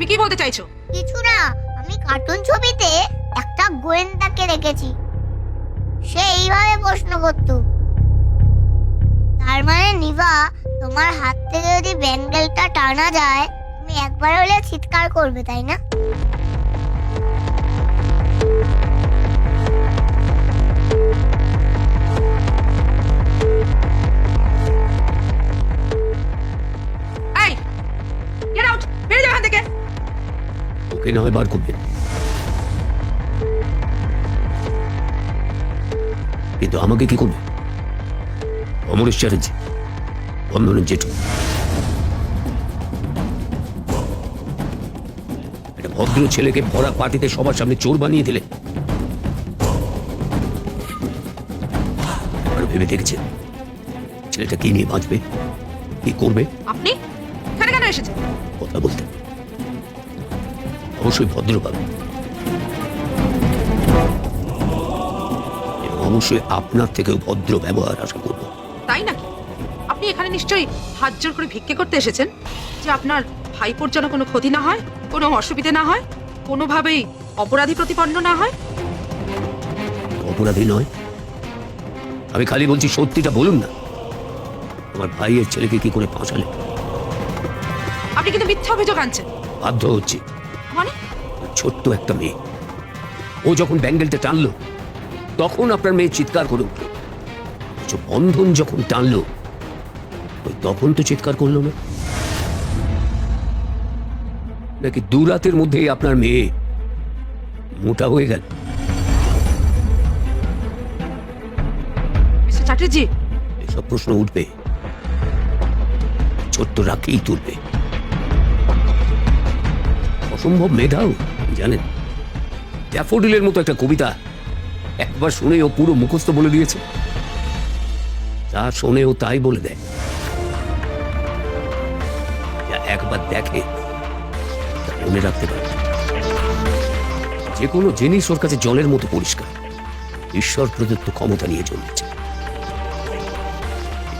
তুমি কি বলতে চাইছো? কিছু না, আমি কার্টুন ছবিতে একটা গোয়েন্দাকে দেখেছি, সে এইভাবে প্রশ্ন করতো। তার মানে নিভা, তোমার হাত থেকে যদি ব্যাঙ্গেলটা টানা যায়, তুমি একবার হলে চিৎকার করবে, তাই না? এই, গেট আউট, বেরিয়ে যাও এখান থেকে। ওকে না হয় বার করবেন, কিন্তু আমাকে কি করবে? অমরেশ চ্যাটার্জি, বন্ধনের জেঠু। একটা ভদ্র ছেলেকে ভরা পার্টিতে সবার সামনে চোর বানিয়ে দিলে। আর ভেবে দেখেছেন ছেলেটা কি নিয়ে বাঁচবে, কি করবে? আপনি এখানে কেন এসেছেন? কথা বলতে অবশ্যই ভদ্র পাবে, এবং অবশ্যই আপনার থেকেও ভদ্র ব্যবহার আশা করব। তাই নাকি? আপনি এখানে নিশ্চয়ই হাত জোর করে ভিক্ষে করতে এসেছেন, যে আপনার ভাইপোর যেন কোনো ক্ষতি না হয়, কোনো অসুবিধে না হয়, কোনোভাবেই অপরাধী প্রতিপন্ন না হয়। অপরাধী নয়, আমি খালি বলছি সত্যিটা বলুন না। আমার ভাইয়ের ছেলেকে কি করে ফাঁসালে? আপনি কিন্তু মিথ্যা অভিযোগ আনছেন। বাধ্য হচ্ছে। মানে? ছোট্ট একটা মেয়ে, ও যখন ব্যাঙ্গেলটা টানলো তখন আপনার মেয়ে চিৎকার করে উঠল। বন্ধন যখন টানলো ওই তখন তো চিৎকার করলো না। নাকি দু রাতের মধ্যেই আপনার মেয়ে মোটা হয়ে গেল? মিস্টার চ্যাটার্জি, এসব প্রশ্ন উঠবে, ছোট্ট রাখেই তুলবে। অসম্ভব মেধাও জানেন। ড্যাফোডিলের মতো একটা কবিতা একবার শুনে ও পুরো মুখস্থ বলে দিয়েছে, যা শোনে ও তাই বলে দেয়। যা একবার দেখে তা মনে রাখতে পারে। যে কোনো জিনিস ওর কাছে জলের মতো পরিষ্কার। ঈশ্বর প্রদত্ত ক্ষমতা নিয়ে জন্মেছে।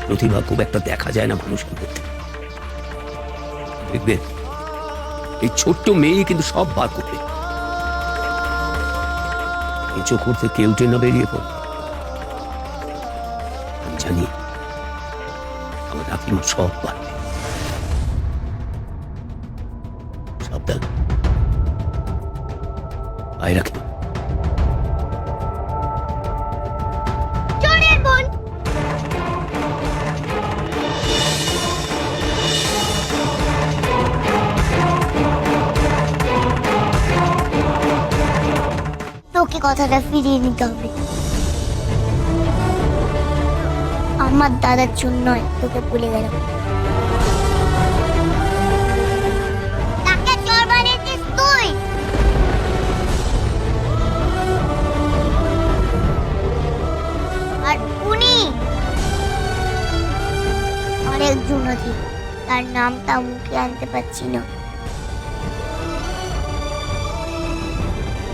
প্রতিভা খুব একটা দেখা যায় না মানুষের মধ্যে। দেখবেন এই ছোট্ট মেয়ে কিন্তু সব বার করবে। এই চোখ করতে কেউ টেনে বেরিয়ে পড়বে। আমি জানি আমার রাখিমা সব পারবে। সাবধান, আয় রাখিমা। চোরের বোন! তোকে কথাটা ফিরিয়ে নিতে হবে। আমার দাদার জন্য তোকে ভুলে গেলাম। তাকে চোর বানিয়েছিস তুই। আর উনি আরেকজন আছে, তার নামটা মুখে আনতে পারছি না।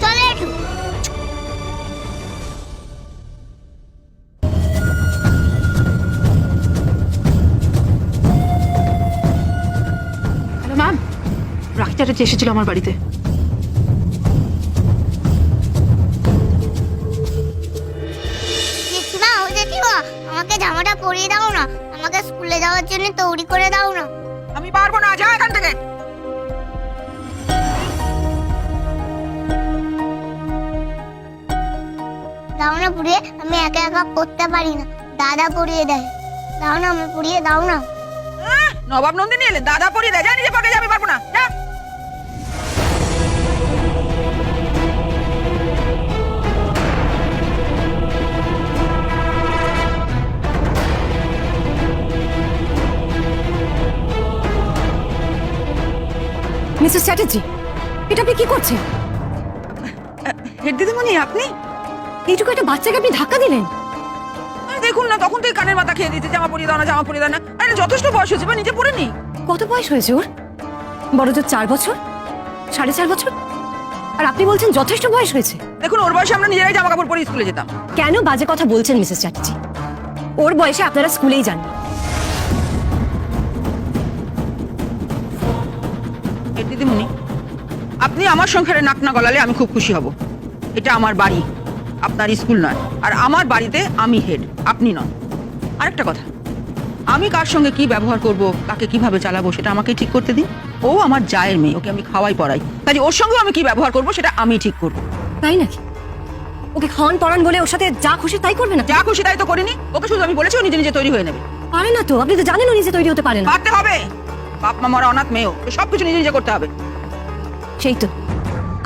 চলে একটু। হ্যালো ম্যাম, রাখি চ্যাটার্জি এসেছিল আমার বাড়িতে। জেঠিমা, ও জেঠিমা, আমাকে জামাটা পরিয়ে দাও না, আমাকে স্কুলে যাওয়ার জন্য তৈরি করে দাও না। আমি পারবো না, যা এখান থেকে। দাও না পরিয়ে, আমি একা একা পড়তে পারি না, দাদা পরিয়ে দেয়। দাও না, আমি পরিয়ে দাও না। নবাব নন্দিনী এলে দাদা পরিয়ে দেয়, যা নিজে পড়ে যাবে, পারবো না, যা। মিসেস চ্যাটার্জি, এটা আপনি কি করছেন? হেড দিদিমণি, আপনি? এইটুকু একটা বাচ্চাকে আপনি ধাক্কা দিলেন? দেখুন না, তখন তো কানের মাথা খেয়ে দিতে, জামা পরিয়ে দাও না, জামা পরিয়ে দাও না। আরে যথেষ্ট বয়স হয়েছে, বা নিজে পরে নি। কত বয়স হয়েছে ওর? বড় জোর 4 বছর, 4.5 বছর। আর আপনি বলছেন যথেষ্ট বয়স হয়েছে? দেখুন, ওর বয়সে আমরা নিজেরাই জামা কাপড় পরে স্কুলে যেতাম। কেন বাজে কথা বলছেন মিসেস চ্যাটার্জি? ওর বয়সে আপনারা স্কুলেই যান। হেড দিদিমণি, আপনি আমার সংসারে নাক না গলালে আমি খুব খুশি হব। এটা আমার বাড়ি, আপনার স্কুল নয়। আর আমার বাড়িতে আমি হেড, আপনি নন। আরেকটা কথা, আমি কার সঙ্গে কি ব্যবহার করব, কাকে কিভাবে চালাবো সেটা আমাকে ঠিক করতে দিন। ও আমার জায়ের মেয়ে, ওকে আমি খাওয়াই পড়াই, কাজে ওর সঙ্গে আমি কি ব্যবহার করব সেটা আমি ঠিক করব। তাই নাকি? ওকে খাওয়ান পড়ান বলে ওর সাথে যা খুশি তাই করবে না? যা খুশি তাই তো করিনি, ওকে শুধু আমি বলেছি ও নিজে নিজে তৈরি হয়ে নেবে। পারে না তো, আপনি তো জানেন ও নিজে তৈরি হতে পারে না। পারতে হবে, বাপ মা মরা অনাথ মেয়েও সবকিছু নিজে নিজে করতে হবে। সেই তো,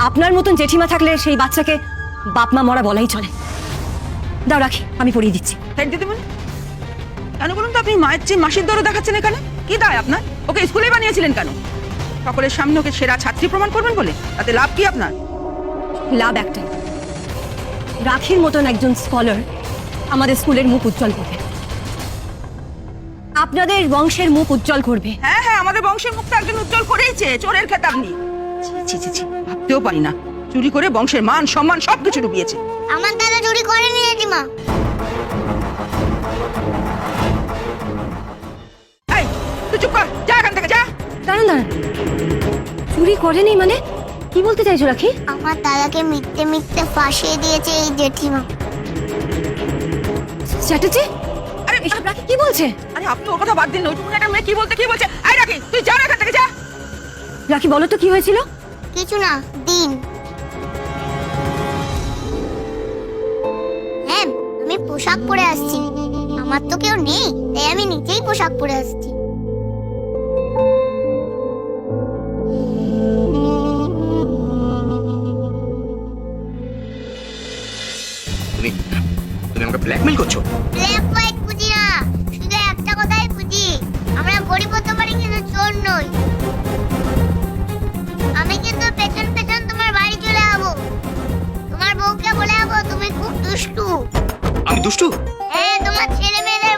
আপনার মতন জেঠিমা থাকলে সেই বাচ্চাকে বাপ মা মরা বলাই চলে। দাও রাখি, আমি পড়িয়ে দিচ্ছি। হেড দিদিমণি, কেন বলুন তো আপনি মায়ের চেয়ে মাসির দরও দেখাচ্ছেন এখানে? কি দায় আপনার? ওকে স্কুলে বানিয়েছিলেন কেন? সকলের সামনে ওকে সেরা ছাত্রী প্রমাণ করবেন বলে? তাতে লাভ কি আপনার? লাভ একটাই, রাখির মতন একজন স্কলার আমাদের স্কুলের মুখ উজ্জ্বল করবে, আপনাদের বংশের মুখ উজ্জ্বল করবে। হ্যাঁ হ্যাঁ, আমাদের বংশের মুখটা একজন উজ্জ্বল করেইছে, চোরের খেতাব নিয়ে। ছি ছি ছি ছি, ভাবতেও পারি না, চুরি করে বংশের মান সম্মান সবকিছু ডুবিয়েছে। আমার দাদা চুরি করেনি জেঠিমা। এই, তুই চুপ কর, যা এখান থেকে যা। দাঁড়ান দাঁড়ান, চুরি করেনি মানে কি বলতে চাইছো রাখি? আমার দাদাকে মিথ্যে মিথ্যে ফাঁসিয়ে দিয়েছে এই জেঠিমা। চ্যাটার্জি, আরে এসব রাখি কি বলছে? আরে আপনি ওর কথা বাদ দিন, ওইটুকু একটা মেয়ে কি বলছে? এই রাখি, তুই যা না এখান থেকে, যা। রাখি বলো তো কি হয়েছিল? কিছু না, দিন। হ্যাঁ, আমি পোশাক পরে আসছি। আমার তো কেউ নেই, তাই আমি নিজেই পোশাক পরে আসছি। তুমি তুমি আমাকে ব্ল্যাকমেল করছো? ব্ল্যাক হোয়াইট বুঝি না, শুধু একটা কথাই বুঝি, আমরা গরিব হতে পারি কিন্তু চোর নই। আমি কিন্তু পেছন পেছন তোমার বাড়ি চলে যাবো। তোমার বউকে বলে যাবো তুমি খুব দুষ্টু। আমি দুষ্টু? হ্যাঁ, তোমার ছেলে মেয়েদের